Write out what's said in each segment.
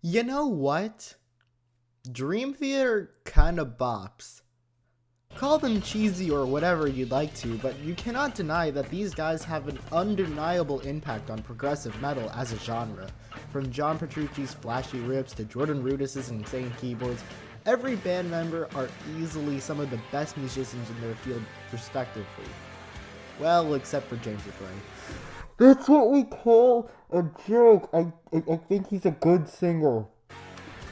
You know what? Dream Theater kinda bops. Call them cheesy or whatever you'd like to, but you cannot deny that these guys have an undeniable impact on progressive metal as a genre. From John Petrucci's flashy riffs to Jordan Rudess's insane keyboards, every band member are easily some of the best musicians in their field respectively. Well, except for James McRae. That's what we call a joke. I think he's a good singer.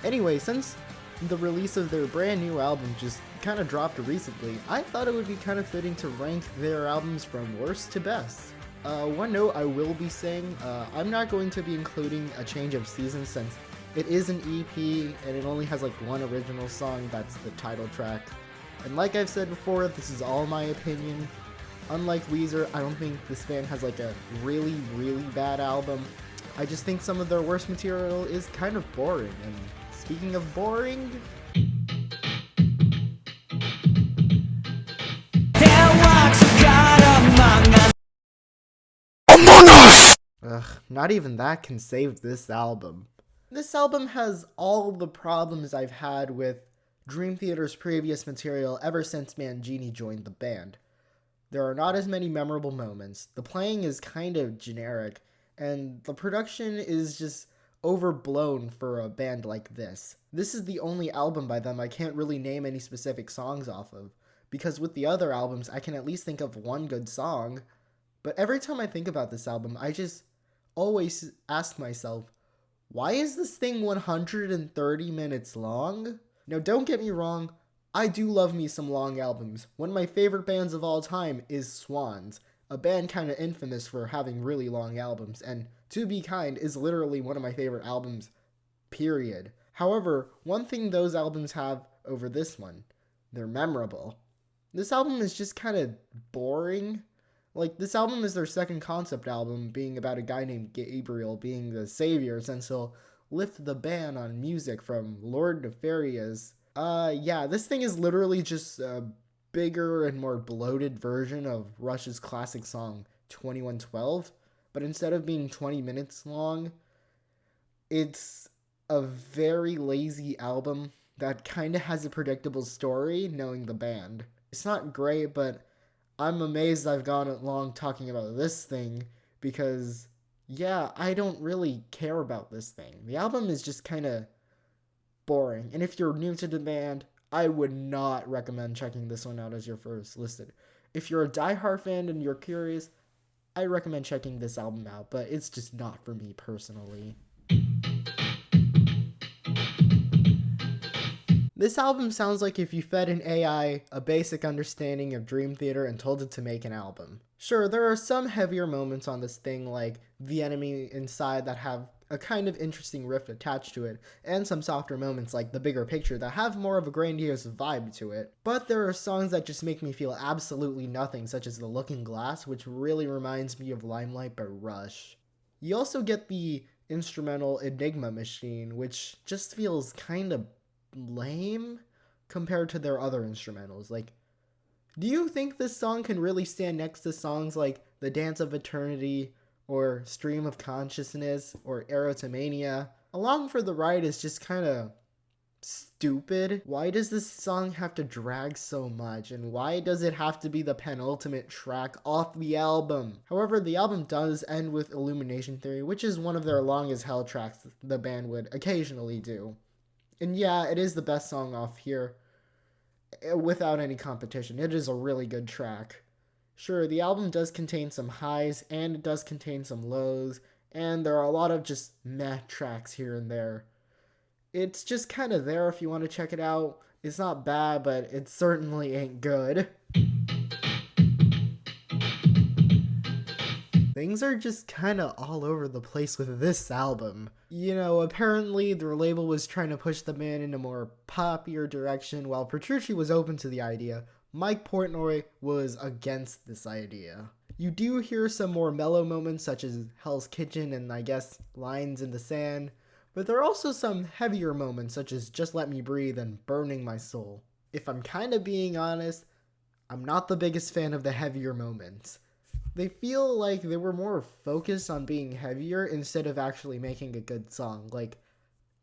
Anyway, since the release of their brand new album just kind of dropped recently, I thought it would be kind of fitting to rank their albums from worst to best. One note I will be saying, I'm not going to be including A Change of Seasons since it is an EP and it only has like one original song, that's the title track. And like I've said before, this is all my opinion. Unlike Weezer, I don't think this band has like a really, really bad album. I just think some of their worst material is kind of boring. And speaking of boring, not even that can save this album. This album has all the problems I've had with Dream Theater's previous material ever since Mangini joined the band. There are not as many memorable moments, the playing is kind of generic, and the production is just overblown for a band like this. This is the only album by them I can't really name any specific songs off of, because with the other albums I can at least think of one good song. But every time I think about this album, I just always ask myself, why is this thing 130 minutes long? Now don't get me wrong, I do love me some long albums. One of my favorite bands of all time is Swans, a band kinda infamous for having really long albums, and To Be Kind is literally one of my favorite albums, period. However, one thing those albums have over this one, they're memorable. This album is just kinda boring. Like, this album is their second concept album, being about a guy named Gabriel being the savior since he'll lift the ban on music from Lord Nefarious. Yeah, this thing is literally just a bigger and more bloated version of Rush's classic song 2112, but instead of being 20 minutes long, it's a very lazy album that kind of has a predictable story, knowing the band. It's not great, but I'm amazed I've gone long talking about this thing, because, yeah, I don't really care about this thing. The album is just kind of boring, and if you're new to the band, I would not recommend checking this one out as your first listed. If you're a diehard fan and you're curious, I recommend checking this album out, but it's just not for me personally. This album sounds like if you fed an AI a basic understanding of Dream Theater and told it to make an album. Sure, there are some heavier moments on this thing, like The Enemy Inside, that have a kind of interesting riff attached to it, and some softer moments like The Bigger Picture that have more of a grandiose vibe to it. But there are songs that just make me feel absolutely nothing, such as The Looking Glass, which really reminds me of Limelight by Rush. You also get the instrumental Enigma Machine, which just feels kind of lame compared to their other instrumentals. Like, do you think this song can really stand next to songs like The Dance of Eternity or Stream of Consciousness or Erotomania? Along for the Ride is just kind of stupid. Why does this song have to drag so much, and why does it have to be the penultimate track off the album? However, the album does end with Illumination Theory, which is one of their long as hell tracks the band would occasionally do. And yeah, it is the best song off here, without any competition. It is a really good track. Sure, the album does contain some highs, and it does contain some lows, and there are a lot of just meh tracks here and there. It's just kind of there if you want to check it out. It's not bad, but it certainly ain't good. Things are just kind of all over the place with this album. You know, apparently their label was trying to push the band in a more poppier direction, while Petrucci was open to the idea. Mike Portnoy was against this idea. You do hear some more mellow moments such as Hell's Kitchen and I guess Lines in the Sand, but there are also some heavier moments such as Just Let Me Breathe and Burning My Soul. If I'm kind of being honest, I'm not the biggest fan of the heavier moments. They feel like they were more focused on being heavier instead of actually making a good song. Like,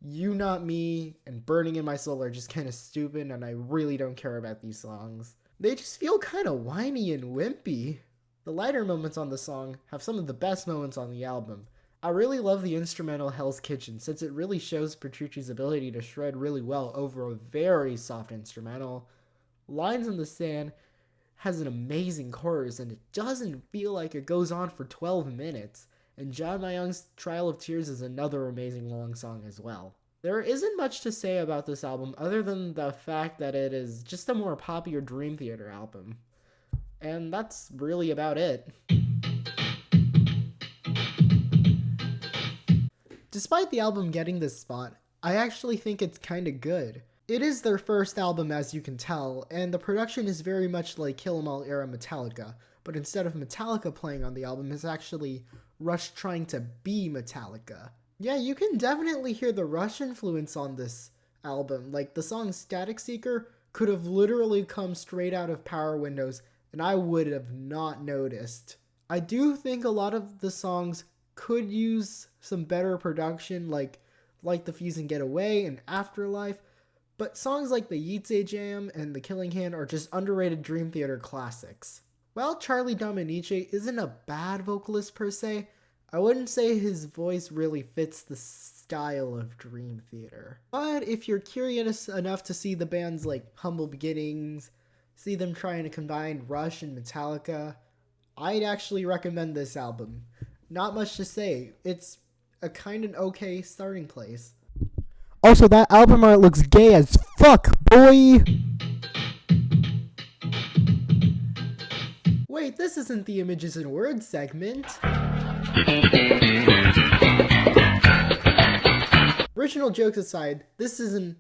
You Not Me and Burning in My Soul are just kind of stupid, and I really don't care about these songs. They just feel kind of whiny and wimpy. The lighter moments on the song have some of the best moments on the album. I really love the instrumental Hell's Kitchen, since it really shows Petrucci's ability to shred really well over a very soft instrumental. Lines in the Sand has an amazing chorus, and it doesn't feel like it goes on for 12 minutes. And John Mayung's Trial of Tears is another amazing long song as well. There isn't much to say about this album other than the fact that it is just a more popular Dream Theater album. And that's really about it. Despite the album getting this spot, I actually think it's kinda good. It is their first album, as you can tell, and the production is very much like Kill 'Em All era Metallica, but instead of Metallica playing on the album, it's actually Rush trying to be Metallica. Yeah, you can definitely hear the Rush influence on this album. Like, the song Static Seeker could have literally come straight out of Power Windows, and I would have not noticed. I do think a lot of the songs could use some better production, like the Fuse and Get Away and Afterlife, but songs like the Yeatsay Jam and The Killing Hand are just underrated Dream Theater classics. While Charlie Dominici isn't a bad vocalist per se, I wouldn't say his voice really fits the style of Dream Theater. But if you're curious enough to see the band's like humble beginnings, see them trying to combine Rush and Metallica, I'd actually recommend this album. Not much to say, it's a kind of okay starting place. Also, that album art looks gay as fuck, boy! Wait, this isn't the Images and Words segment. Original jokes aside, this isn't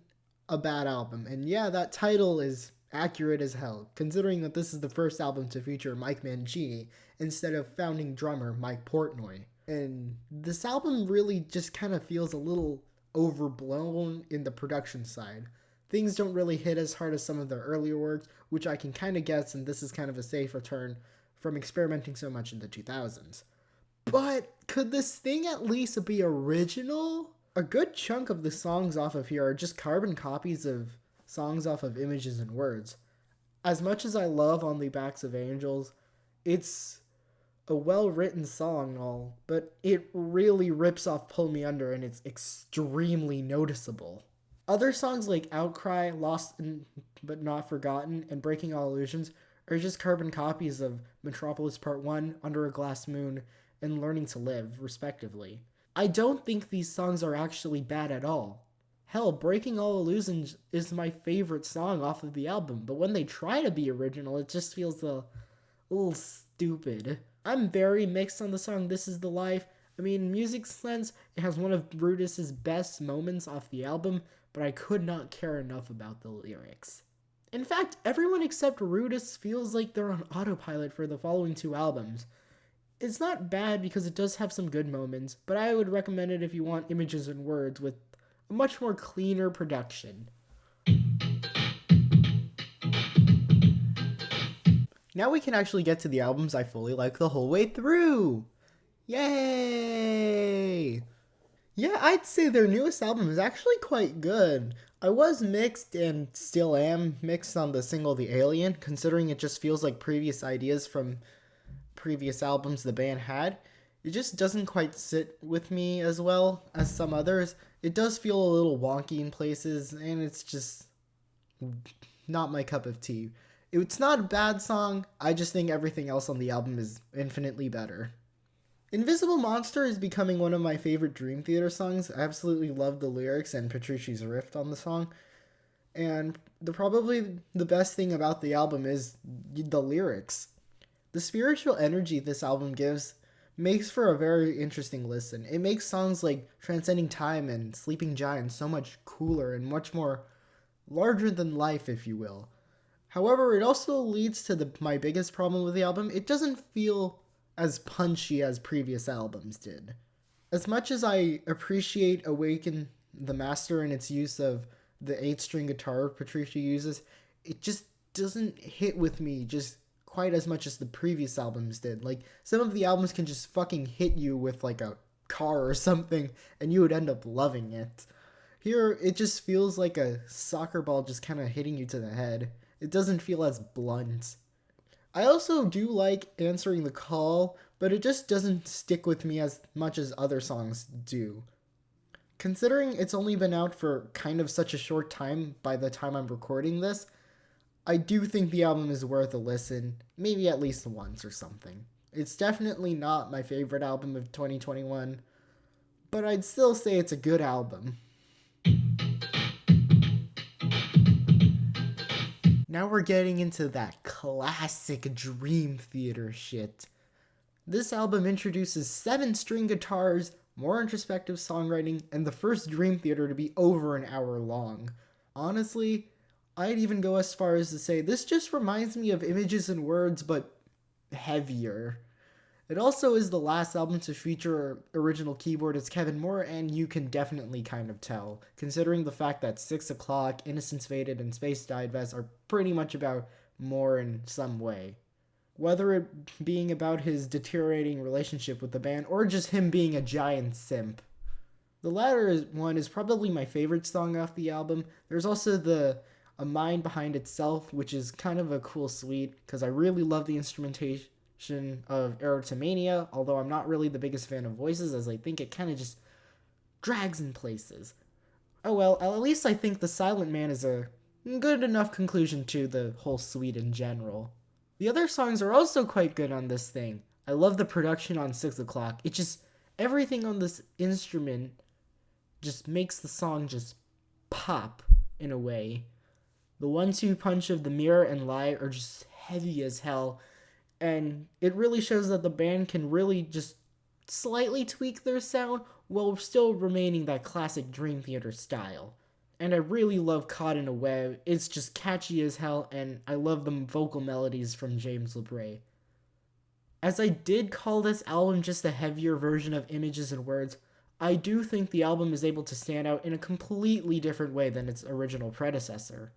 a bad album, and yeah, that title is accurate as hell, considering that this is the first album to feature Mike Mangini instead of founding drummer Mike Portnoy. And this album really just kind of feels a little overblown in the production side. Things don't really hit as hard as some of their earlier works, which I can kind of guess, and this is kind of a safe return from experimenting so much in the 2000s. But could this thing at least be original? A good chunk of the songs off of here are just carbon copies of songs off of Images and Words. As much as I love On the Backs of Angels, it's a well-written song and all, but it really rips off Pull Me Under, and it's extremely noticeable. Other songs like Outcry, Lost But Not Forgotten, and Breaking All Illusions are just carbon copies of Metropolis Part 1, Under a Glass Moon, and Learning to Live, respectively. I don't think these songs are actually bad at all. Hell, Breaking All Illusions is my favorite song off of the album, but when they try to be original, it just feels a little stupid. I'm very mixed on the song This Is the Life. I mean, in music sense, it has one of Brutus's best moments off the album, but I could not care enough about the lyrics. In fact, everyone except Rudis feels like they're on autopilot for the following two albums. It's not bad because it does have some good moments, but I would recommend it if you want Images and Words with a much more cleaner production. Now we can actually get to the albums I fully like the whole way through. Yay! Yeah, I'd say their newest album is actually quite good. I was mixed and still am mixed on the single The Alien, considering it just feels like previous ideas from previous albums the band had. It just doesn't quite sit with me as well as some others. It does feel a little wonky in places, and it's just not my cup of tea. It's not a bad song, I just think everything else on the album is infinitely better. Invisible Monster is becoming one of my favorite Dream Theater songs. I absolutely love the lyrics and Petrucci's riff on the song. And probably the best thing about the album is the lyrics. The spiritual energy this album gives makes for a very interesting listen. It makes songs like Transcending Time and Sleeping Giant so much cooler and much more larger than life, if you will. However, it also leads to my biggest problem with the album. It doesn't feel as punchy as previous albums did. As much as I appreciate Awaken the Master and its use of the 8-string guitar Petrucci uses, it just doesn't hit with me just quite as much as the previous albums did. Like, some of the albums can just fucking hit you with like a car or something, and you would end up loving it. Here, it just feels like a soccer ball just kind of hitting you to the head. It doesn't feel as blunt. I also do like Answering the Call, but it just doesn't stick with me as much as other songs do. Considering it's only been out for kind of such a short time by the time I'm recording this, I do think the album is worth a listen, maybe at least once or something. It's definitely not my favorite album of 2021, but I'd still say it's a good album. Now we're getting into that classic Dream Theater shit. This album introduces 7-string guitars, more introspective songwriting, and the first Dream Theater to be over an hour long. Honestly, I'd even go as far as to say this just reminds me of Images and Words, but heavier. It also is the last album to feature original keyboardist Kevin Moore, and you can definitely kind of tell, considering the fact that 6 O'Clock, Innocence Faded, and Space Divest are pretty much about Moore in some way. Whether it being about his deteriorating relationship with the band, or just him being a giant simp. The latter one is probably my favorite song off the album. There's also A Mind Behind Itself, which is kind of a cool suite, because I really love the instrumentation of Erotomania, although I'm not really the biggest fan of Voices, as I think it kind of just drags in places. Oh well, at least I think The Silent Man is a good enough conclusion to the whole suite in general. The other songs are also quite good on this thing. I love the production on 6 O'Clock. It just, everything on this instrument just makes the song just pop in a way. The 1-2 punch of The Mirror and Lie are just heavy as hell, and it really shows that the band can really just slightly tweak their sound while still remaining that classic Dream Theater style. And I really love Caught in a Web. It's just catchy as hell, and I love the vocal melodies from James LeBray. As I did call this album just a heavier version of Images and Words, I do think the album is able to stand out in a completely different way than its original predecessor.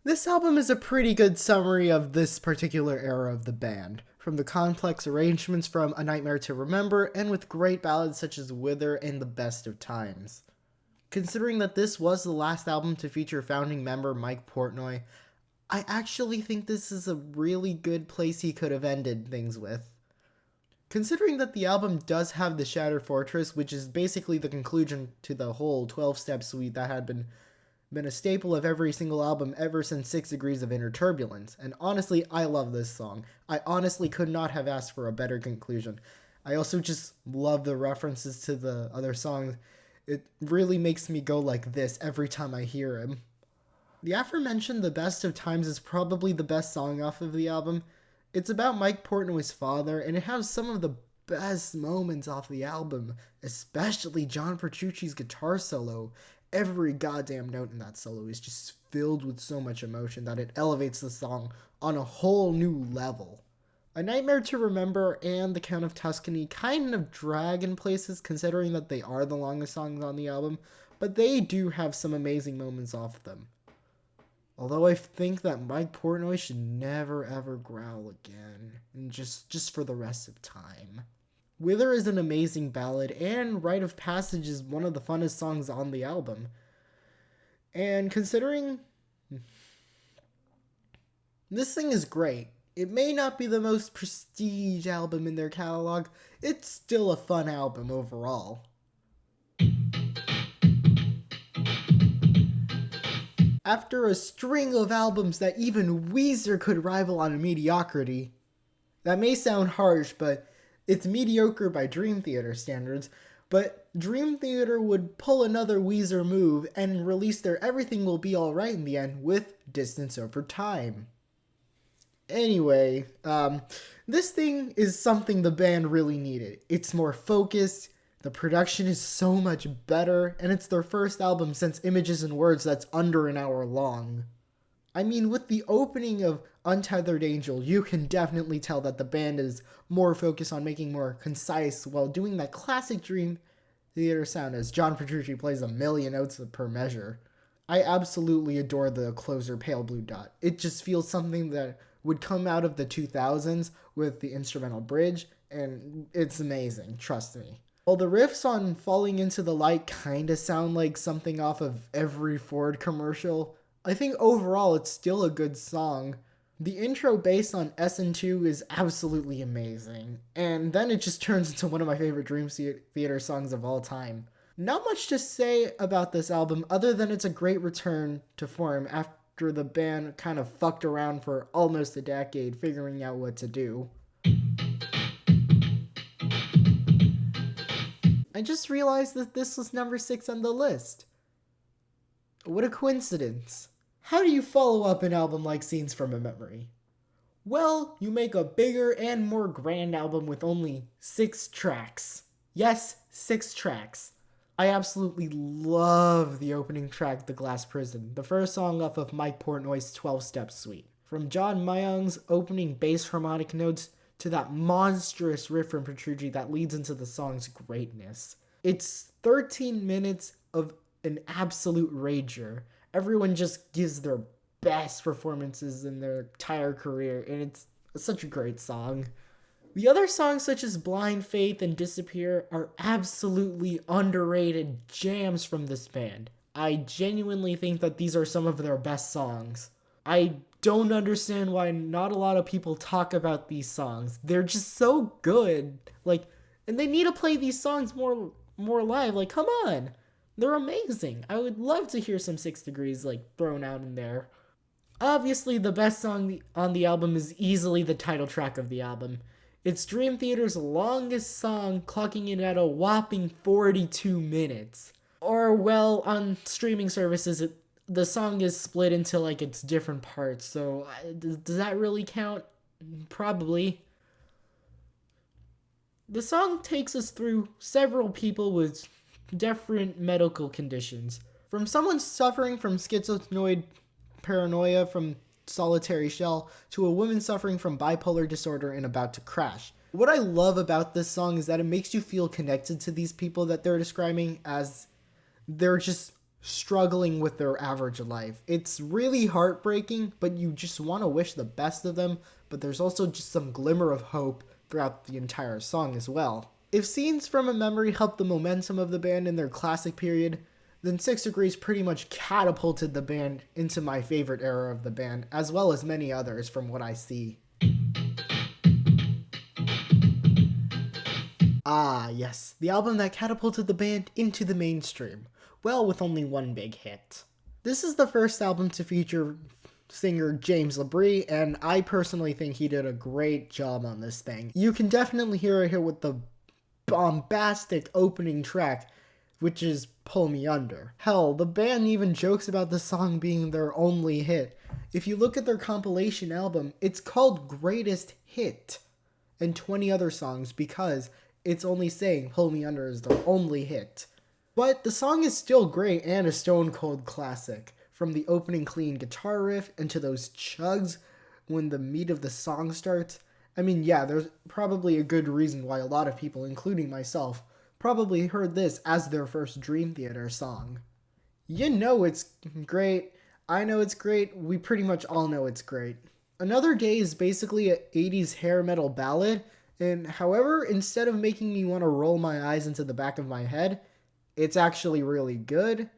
This album is a pretty good summary of this particular era of the band, from the complex arrangements from A Nightmare to Remember, and with great ballads such as Wither and The Best of Times. Considering that this was the last album to feature founding member Mike Portnoy, I actually think this is a really good place he could have ended things with. Considering that the album does have the Shattered Fortress, which is basically the conclusion to the whole 12-step suite that had been a staple of every single album ever since 6 Degrees of Inner Turbulence, and honestly, I love this song. I honestly could not have asked for a better conclusion. I also just love the references to the other songs. It really makes me go like this every time I hear him. The aforementioned The Best of Times is probably the best song off of the album. It's about Mike Portnoy's father, and it has some of the best moments off the album, especially John Petrucci's guitar solo. Every goddamn note in that solo is just filled with so much emotion that it elevates the song on a whole new level. A Nightmare to Remember and The Count of Tuscany kind of drag in places considering that they are the longest songs on the album, but they do have some amazing moments off them. Although I think that Mike Portnoy should never ever growl again, and just for the rest of time. Wither is an amazing ballad, and Rite of Passage is one of the funnest songs on the album. And considering this thing is great, it may not be the most prestige album in their catalog, it's still a fun album overall. After a string of albums that even Weezer could rival on mediocrity, that may sound harsh, but it's mediocre by Dream Theater standards, but Dream Theater would pull another Weezer move and release their Everything Will Be Alright in the end with Distance Over Time. Anyway, this thing is something the band really needed. It's more focused, the production is so much better, and it's their first album since Images and Words that's under an hour long. I mean, with the opening of Untethered Angel, you can definitely tell that the band is more focused on making more concise while doing that classic Dream Theater sound as John Petrucci plays a million notes per measure. I absolutely adore the closer Pale Blue Dot. It just feels something that would come out of the 2000s with the instrumental bridge, and it's amazing, trust me. While the riffs on Falling Into the Light kinda sound like something off of every Ford commercial, I think overall it's still a good song. The intro based on SN2 is absolutely amazing, and then it just turns into one of my favorite Dream Theater songs of all time. Not much to say about this album other than it's a great return to form after the band kind of fucked around for almost a decade figuring out what to do. I just realized that this was number 6 on the list. What a coincidence. How do you follow up an album like Scenes from a Memory? Well, you make a bigger and more grand album with only 6 tracks. Yes, 6 tracks. I absolutely love the opening track, The Glass Prison, the first song off of Mike Portnoy's 12-Step Suite. From John Myung's opening bass harmonic notes to that monstrous riff from Petrucci that leads into the song's greatness. It's 13 minutes of an absolute rager. Everyone just gives their best performances in their entire career, and it's such a great song. The other songs such as Blind Faith and Disappear are absolutely underrated jams from this band. I genuinely think that these are some of their best songs. I don't understand why not a lot of people talk about these songs. They're just so good. And they need to play these songs more live. Come on. They're amazing. I would love to hear some 6 Degrees thrown out in there. Obviously, the best song on the album is easily the title track of the album. It's Dream Theater's longest song, clocking in at a whopping 42 minutes. Or, well, on streaming services, the song is split into its different parts, so does that really count? Probably. The song takes us through several people with different medical conditions. From someone suffering from schizoid paranoia from Solitary Shell to a woman suffering from bipolar disorder and about to crash. What I love about this song is that it makes you feel connected to these people that they're describing as they're just struggling with their average life. It's really heartbreaking, but you just want to wish the best of them, but there's also just some glimmer of hope throughout the entire song as well. If Scenes from a Memory helped the momentum of the band in their classic period, then 6 Degrees pretty much catapulted the band into my favorite era of the band, as well as many others from what I see. Ah, yes, the album that catapulted the band into the mainstream. Well, with only one big hit. This is the first album to feature singer James LaBrie, and I personally think he did a great job on this thing. You can definitely hear it here with the bombastic opening track, which is Pull Me Under. Hell, the band even jokes about the song being their only hit. If you look at their compilation album, it's called Greatest Hit, and 20 other songs because it's only saying Pull Me Under is their only hit. But the song is still great and a stone cold classic. From the opening clean guitar riff into those chugs when the meat of the song starts. I mean, yeah, there's probably a good reason why a lot of people, including myself, probably heard this as their first Dream Theater song. You know it's great. I know it's great. We pretty much all know it's great. Another Day is basically an 80s hair metal ballad, and however, instead of making me want to roll my eyes into the back of my head, it's actually really good.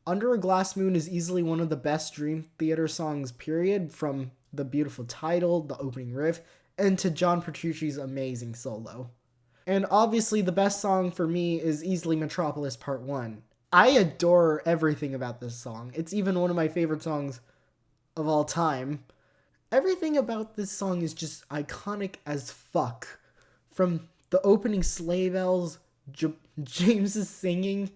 Under a Glass Moon is easily one of the best Dream Theater songs, period, from the beautiful title, the opening riff, and to John Petrucci's amazing solo. And obviously the best song for me is easily Metropolis Part 1. I adore everything about this song. It's even one of my favorite songs of all time. Everything about this song is just iconic as fuck. From the opening sleigh bells, James's singing,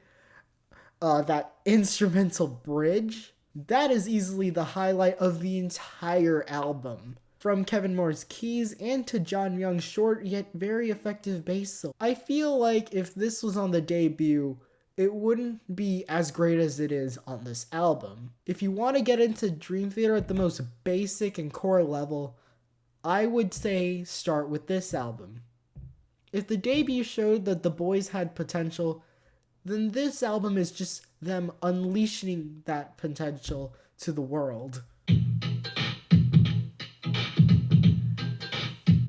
that instrumental bridge, that is easily the highlight of the entire album. From Kevin Moore's keys and to John Young's short yet very effective bass solo. I feel like if this was on the debut, it wouldn't be as great as it is on this album. If you want to get into Dream Theater at the most basic and core level, I would say start with this album. If the debut showed that the boys had potential, then this album is just them unleashing that potential to the world.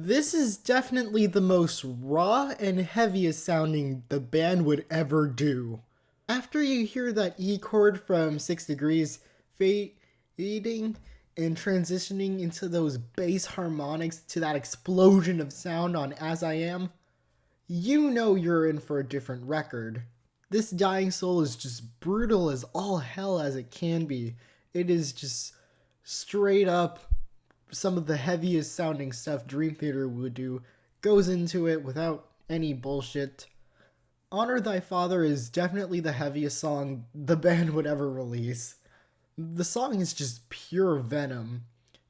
This is definitely the most raw and heaviest sounding the band would ever do. After you hear that E chord from 6 Degrees fading and transitioning into those bass harmonics to that explosion of sound on As I Am, you know you're in for a different record. This Dying Soul is just brutal as all hell as it can be. It is just straight up some of the heaviest sounding stuff Dream Theater would do. Goes into it without any bullshit. Honor Thy Father is definitely the heaviest song the band would ever release. The song is just pure venom.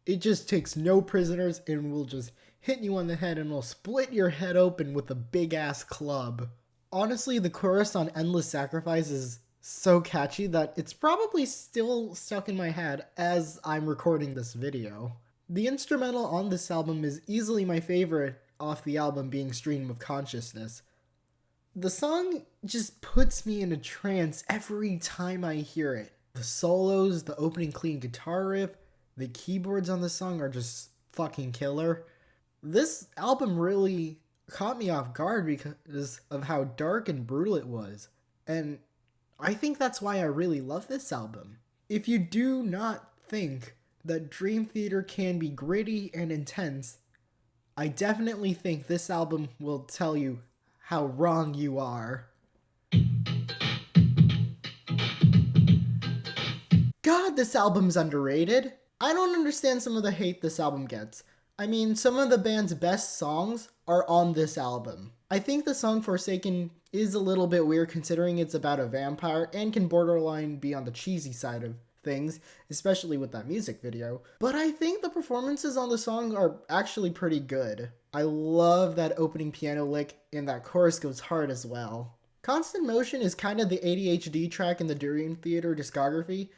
It just takes no prisoners and will just hit you on the head and will split your head open with a big ass club. Honestly, the chorus on Endless Sacrifice is so catchy that it's probably still stuck in my head as I'm recording this video. The instrumental on this album is easily my favorite off the album, being Stream of Consciousness. The song just puts me in a trance every time I hear it. The solos, the opening clean guitar riff, the keyboards on the song are just fucking killer. This album really caught me off guard because of how dark and brutal it was. And I think that's why I really love this album. If you do not think that Dream Theater can be gritty and intense, I definitely think this album will tell you how wrong you are. God, this album's underrated. I don't understand some of the hate this album gets. I mean, some of the band's best songs are on this album. I think the song Forsaken is a little bit weird considering it's about a vampire and can borderline be on the cheesy side of things, especially with that music video. But I think the performances on the song are actually pretty good. I love that opening piano lick, and that chorus goes hard as well. Constant Motion is kind of the ADHD track in the Dream Theater discography,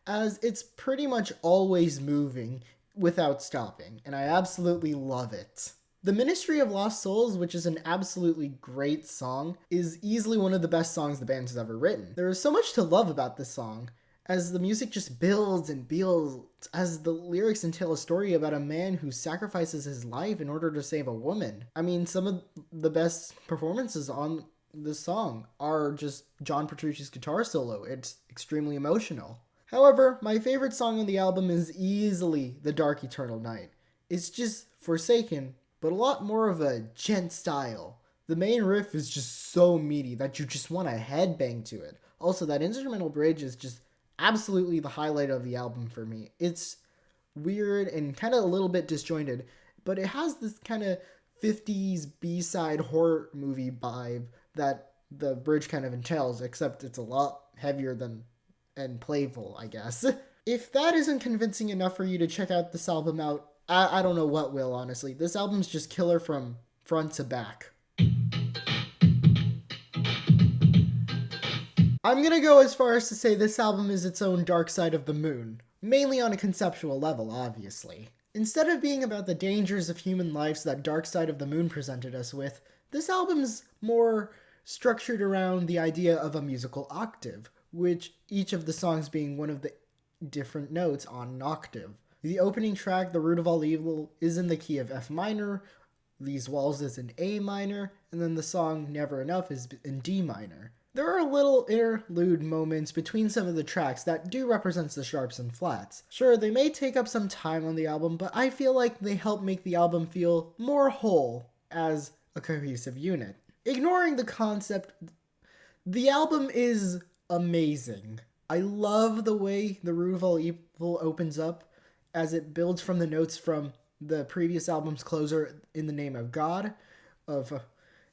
as it's pretty much always moving without stopping, and I absolutely love it. The Ministry of Lost Souls, which is an absolutely great song, is easily one of the best songs the band has ever written. There is so much to love about this song, as the music just builds and builds, as the lyrics entail a story about a man who sacrifices his life in order to save a woman. I mean, some of the best performances on this song are just John Petrucci's guitar solo. It's extremely emotional. However, my favorite song on the album is easily The Dark Eternal Night. It's just Forsaken, but a lot more of a gent style. The main riff is just so meaty that you just want to headbang to it. Also, that instrumental bridge is just absolutely the highlight of the album for me. It's weird and kind of a little bit disjointed, but it has this kind of 50s B-side horror movie vibe that the bridge kind of entails, except it's a lot heavier than and playful, I guess. If that isn't convincing enough for you to check out this album out, I don't know what will, honestly. This album's just killer from front to back. I'm gonna go as far as to say this album is its own Dark Side of the Moon, mainly on a conceptual level, obviously. Instead of being about the dangers of human lives that Dark Side of the Moon presented us with, this album's more structured around the idea of a musical octave, which each of the songs being one of the different notes on an octave. The opening track, The Root of All Evil, is in the key of F minor, These Walls is in A minor, and then the song Never Enough is in D minor. There are little interlude moments between some of the tracks that do represent the sharps and flats. Sure, they may take up some time on the album, but I feel like they help make the album feel more whole as a cohesive unit. Ignoring the concept, the album is amazing. I love the way The Root of All Evil opens up as it builds from the notes from the previous album's closer, In the Name of God,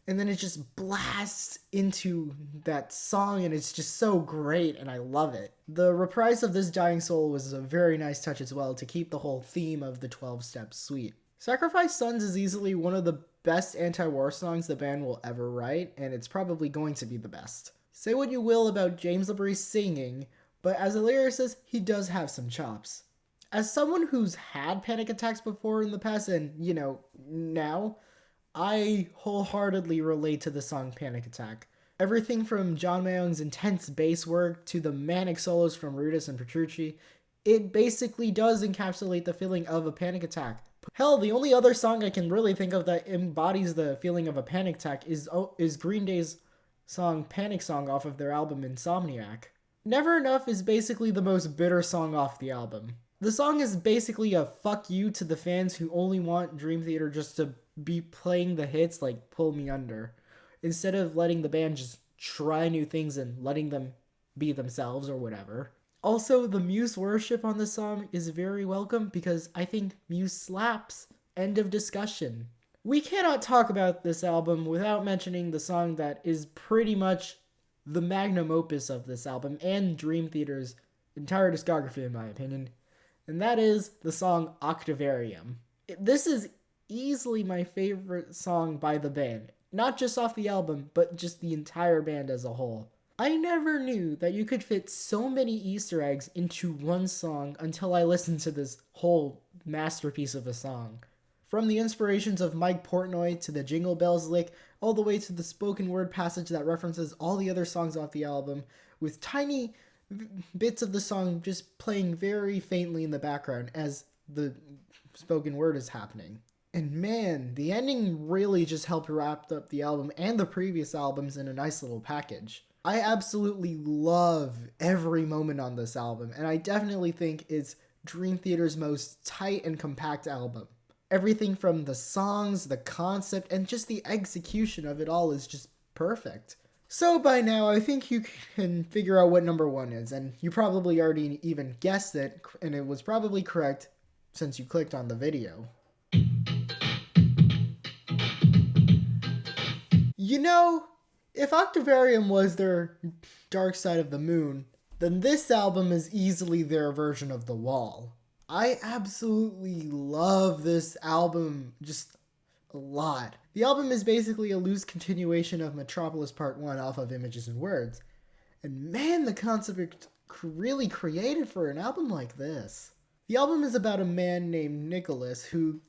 and then it just blasts into that song, and it's just so great, and I love it. The reprise of This Dying Soul was a very nice touch as well to keep the whole theme of the 12-step sweet. Sacrifice Sons is easily one of the best anti-war songs the band will ever write, and it's probably going to be the best. Say what you will about James LaBrie singing, but as a lyricist, he does have some chops. As someone who's had panic attacks before in the past, and, now, I wholeheartedly relate to the song Panic Attack. Everything from John Mayong's intense bass work to the manic solos from Rudess and Petrucci, it basically does encapsulate the feeling of a panic attack Hell, the only other song I can really think of that embodies the feeling of a panic attack is Green Day's song Panic Song off of their album Insomniac. Never Enough is basically the most bitter song off the album. The song is basically a fuck you to the fans who only want Dream Theater just to be playing the hits like Pull Me Under, instead of letting the band just try new things and letting them be themselves or whatever. Also, the Muse worship on this song is very welcome because I think Muse slaps. End of discussion. We cannot talk about this album without mentioning the song that is pretty much the magnum opus of this album and Dream Theater's entire discography, in my opinion, and that is the song Octavarium. This is easily my favorite song by the band, not just off the album, but just the entire band as a whole. I never knew that you could fit so many Easter eggs into one song until I listened to this whole masterpiece of a song. From the inspirations of Mike Portnoy to the Jingle Bells lick, all the way to the spoken word passage that references all the other songs off the album, with tiny bits of the song just playing very faintly in the background as the spoken word is happening. And man, the ending really just helped wrap up the album and the previous albums in a nice little package. I absolutely love every moment on this album, and I definitely think it's Dream Theater's most tight and compact album. Everything from the songs, the concept, and just the execution of it all is just perfect. So by now, I think you can figure out what number one is, and you probably already even guessed it, and it was probably correct since you clicked on the video. You know, if Octavarium was their Dark Side of the Moon, then this album is easily their version of The Wall. I absolutely love this album just a lot. The album is basically a loose continuation of Metropolis Part 1 off of Images and Words. And man, the concept is really creative for an album like this. The album is about a man named Nicholas who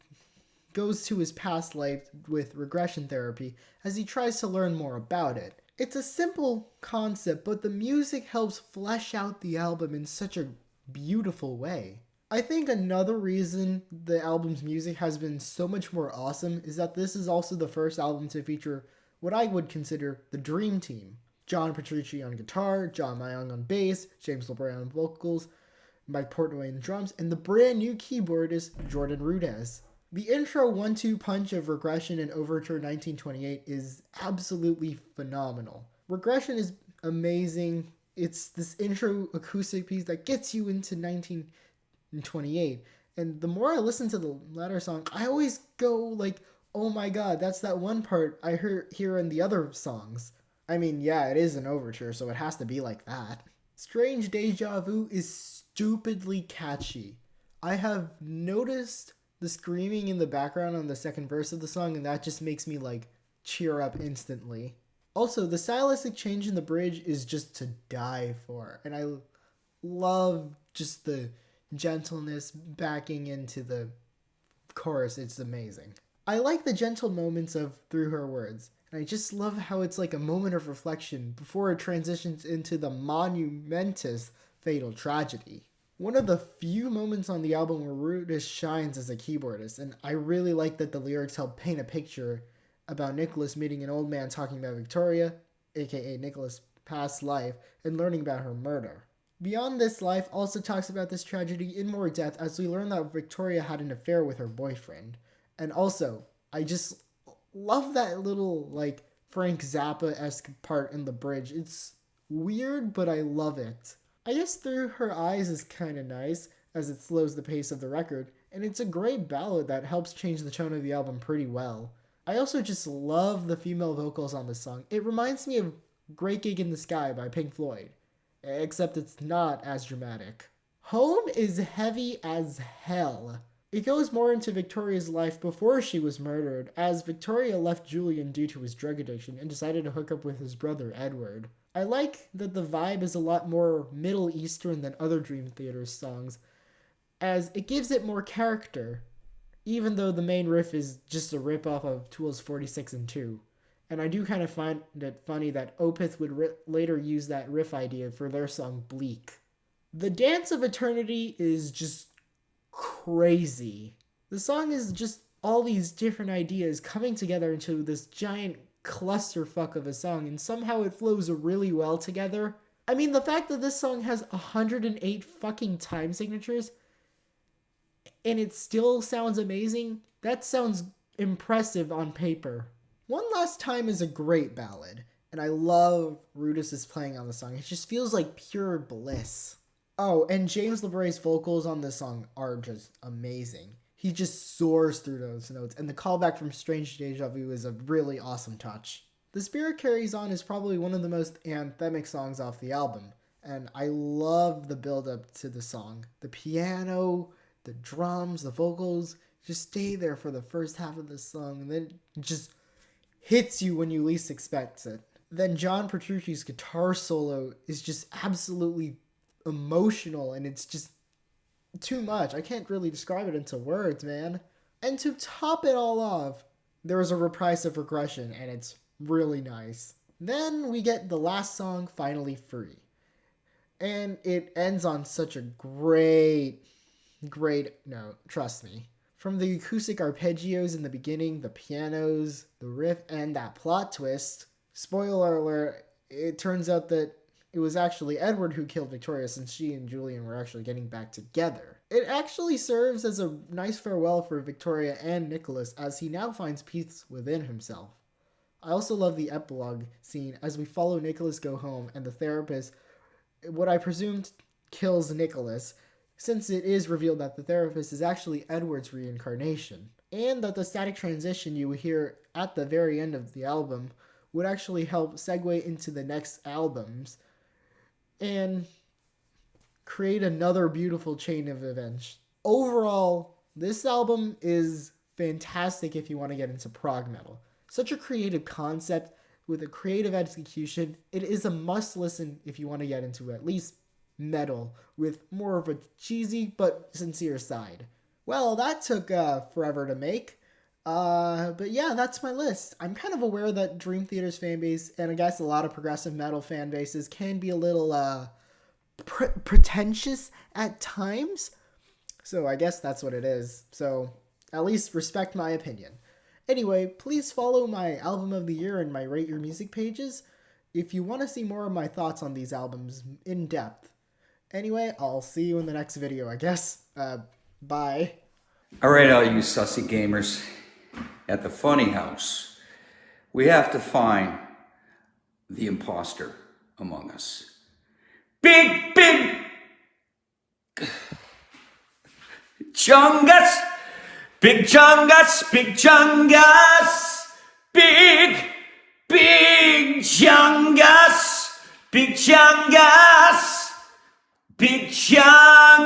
goes to his past life with regression therapy as he tries to learn more about it. It's a simple concept, but the music helps flesh out the album in such a beautiful way. I think another reason the album's music has been so much more awesome is that this is also the first album to feature what I would consider the Dream Team. John Petrucci on guitar, John Myung on bass, James LeBray on vocals, Mike Portnoy on drums, and the brand new keyboardist Jordan Rudess. The intro 1-2 punch of Regression and Overture 1928 is absolutely phenomenal. Regression is amazing. It's this intro acoustic piece that gets you into 1928. And the more I listen to the latter song, I always go like, oh my god, that's that one part I hear in the other songs. I mean, yeah, it is an overture, so it has to be like that. Strange Deja Vu is stupidly catchy. I have noticed the screaming in the background on the second verse of the song, and that just makes me like cheer up instantly. Also, the stylistic change in the bridge is just to die for, and I love just the gentleness backing into the chorus. It's amazing. I like the gentle moments of Through Her Words, and I just love how it's like a moment of reflection before it transitions into the monumentous Fatal Tragedy. One of the few moments on the album where Rudess shines as a keyboardist, and I really like that the lyrics help paint a picture about Nicholas meeting an old man talking about Victoria, aka Nicholas' past life, and learning about her murder. Beyond This Life also talks about this tragedy in more depth as we learn that Victoria had an affair with her boyfriend. And also, I just love that little, like, Frank Zappa-esque part in the bridge. It's weird, but I love it. I guess Through Her Eyes is kind of nice, as it slows the pace of the record, and it's a great ballad that helps change the tone of the album pretty well. I also just love the female vocals on this song. It reminds me of Great Gig in the Sky by Pink Floyd, except it's not as dramatic. Home is heavy as hell. It goes more into Victoria's life before she was murdered, as Victoria left Julian due to his drug addiction and decided to hook up with his brother Edward. I like that the vibe is a lot more Middle Eastern than other Dream Theater songs, as it gives it more character, even though the main riff is just a ripoff of Tool's 46 and 2. And I do kind of find it funny that Opeth would later use that riff idea for their song Bleak. The Dance of Eternity is just crazy. The song is just all these different ideas coming together into this giant clusterfuck of a song, and somehow it flows really well together. I mean, the fact that this song has 108 fucking time signatures and it still sounds amazing, that sounds impressive on paper. One Last Time is a great ballad, and I love Rudess's playing on the song. It just feels like pure bliss. Oh, and James LeBray's vocals on this song are just amazing. He just soars through those notes, and the callback from Strange Deja Vu is a really awesome touch. The Spirit Carries On is probably one of the most anthemic songs off the album, and I love the build-up to the song. The piano, the drums, the vocals just stay there for the first half of the song, and then it just hits you when you least expect it. Then John Petrucci's guitar solo is just absolutely emotional, and it's just too much. I can't really describe it into words, man. And to top it all off, there is a reprise of Regression, and it's really nice. Then we get the last song, Finally Free. And it ends on such a great note, trust me. From the acoustic arpeggios in the beginning, the pianos, the riff, and that plot twist, spoiler alert, it turns out that it was actually Edward who killed Victoria, since she and Julian were actually getting back together. It actually serves as a nice farewell for Victoria and Nicholas, as he now finds peace within himself. I also love the epilogue scene as we follow Nicholas go home and the therapist, what I presumed, kills Nicholas, since it is revealed that the therapist is actually Edward's reincarnation, and that the static transition you hear at the very end of the album would actually help segue into the next albums and create another beautiful chain of events. Overall, this album is fantastic if you want to get into prog metal. Such a creative concept with a creative execution. It is a must listen if you want to get into at least metal with more of a cheesy but sincere side. Well, that took forever to make. But yeah, that's my list. I'm kind of aware that Dream Theater's fanbase, and I guess a lot of progressive metal fan bases, can be a little pretentious at times. So I guess that's what it is. So at least respect my opinion. Anyway, please follow my album of the year and my Rate Your Music pages if you want to see more of my thoughts on these albums in depth. Anyway, I'll see you in the next video, I guess. Bye. Alright, all you sussy gamers. At the Funny House, we have to find the imposter among us. Big Chungus! Big Chungus! Big Chungus! Big Chungus! Big Chungus! Big Chungus!